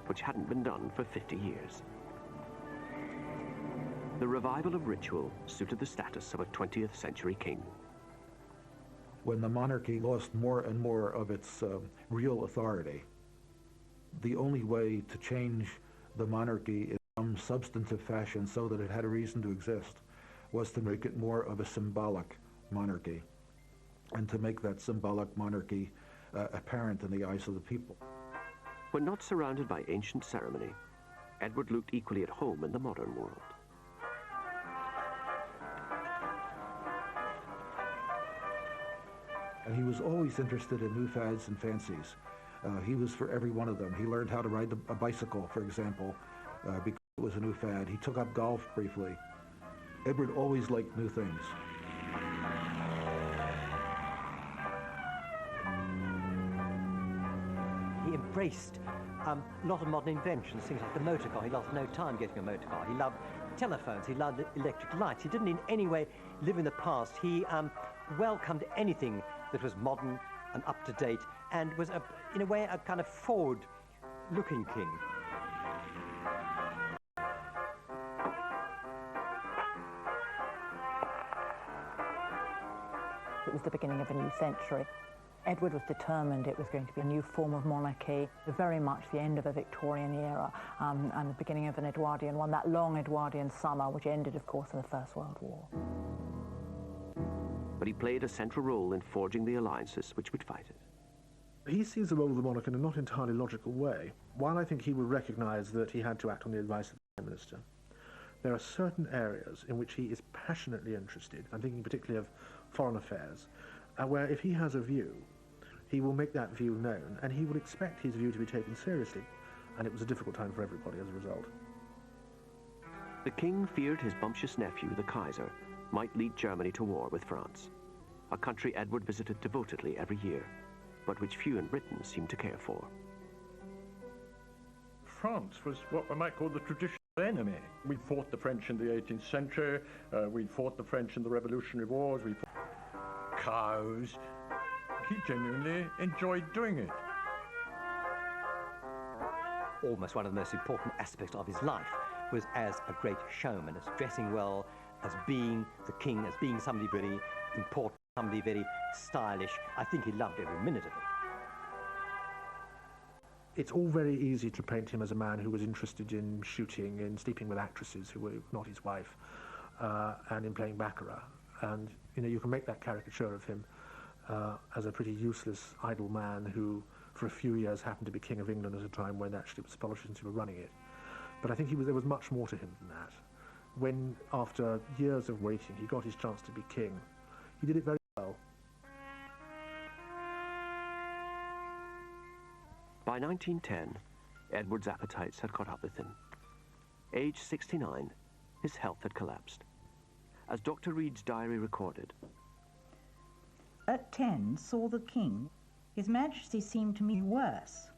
which hadn't been done for 50 years. The revival of ritual suited the status of a 20th century king. When the monarchy lost more and more of its real authority, the only way to change the monarchy in some substantive fashion so that it had a reason to exist was to make it more of a symbolic monarchy, and to make that symbolic monarchy apparent in the eyes of the people. When not surrounded by ancient ceremony, Edward looked equally at home in the modern world. And he was always interested in new fads and fancies. He was for every one of them. He learned how to ride a bicycle, for example, because it was a new fad. He took up golf briefly. Edward always liked new things. He embraced a lot of modern inventions, things like the motor car. He lost no time getting a motor car. He loved telephones. He loved electric lights. He didn't in any way live in the past. He welcomed anything that was modern and up-to-date, and was, in a way, a kind of forward-looking king. It was the beginning of a new century. Edward was determined it was going to be a new form of monarchy, very much the end of a Victorian era, and the beginning of an Edwardian one, that long Edwardian summer, which ended, of course, in the First World War. But he played a central role in forging the alliances which would fight it. He sees the role of the monarch in a not entirely logical way. While I think he would recognise that he had to act on the advice of the Prime Minister, there are certain areas in which he is passionately interested. I'm thinking particularly of foreign affairs, where if he has a view, he will make that view known, and he will expect his view to be taken seriously. And it was a difficult time for everybody as a result. The king feared his bumptious nephew, the Kaiser, might lead Germany to war with France, a country Edward visited devotedly every year, but which few in Britain seemed to care for. France was what we might call the traditional enemy. We fought the French in the 18th century, we fought the French in the Revolutionary Wars, we fought cows. He genuinely enjoyed doing it. Almost one of the most important aspects of his life was as a great showman, as dressing well, as being the king, as being somebody very important, somebody very stylish. I think he loved every minute of it. It's all very easy to paint him as a man who was interested in shooting, in sleeping with actresses who were not his wife, and in playing baccarat. And, you know, you can make that caricature of him as a pretty useless, idle man who, for a few years, happened to be King of England at a time when actually it was politicians who were running it. But I think there was much more to him than that. When, after years of waiting, he got his chance to be king, he did it very well. By 1910, Edward's appetites had caught up with him. Aged 69, his health had collapsed. As Dr. Reed's diary recorded, At 10, saw the king. His Majesty seemed to me worse.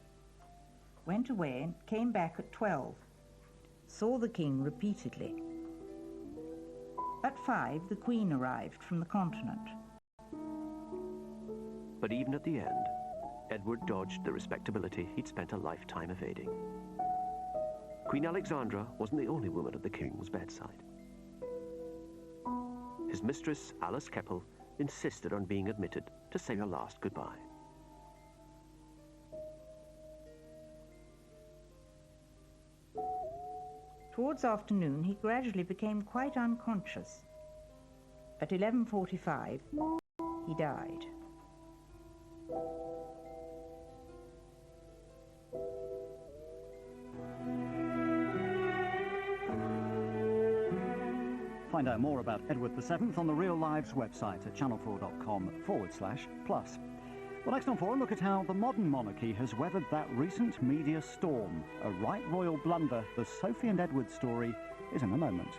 Went away and came back at 12. Saw the king repeatedly. At 5, the Queen arrived from the continent. but even at the end, Edward dodged the respectability he'd spent a lifetime evading. Queen Alexandra wasn't the only woman at the king's bedside. His mistress, Alice Keppel, insisted on being admitted to say her last goodbye. Towards afternoon, he gradually became quite unconscious. At 11:45, he died. Find out more about Edward VII on the Real Lives website at channel4.com/plus. Well, next on 4, look at how the modern monarchy has weathered that recent media storm. A right royal blunder, the Sophie and Edward story, is in a moment.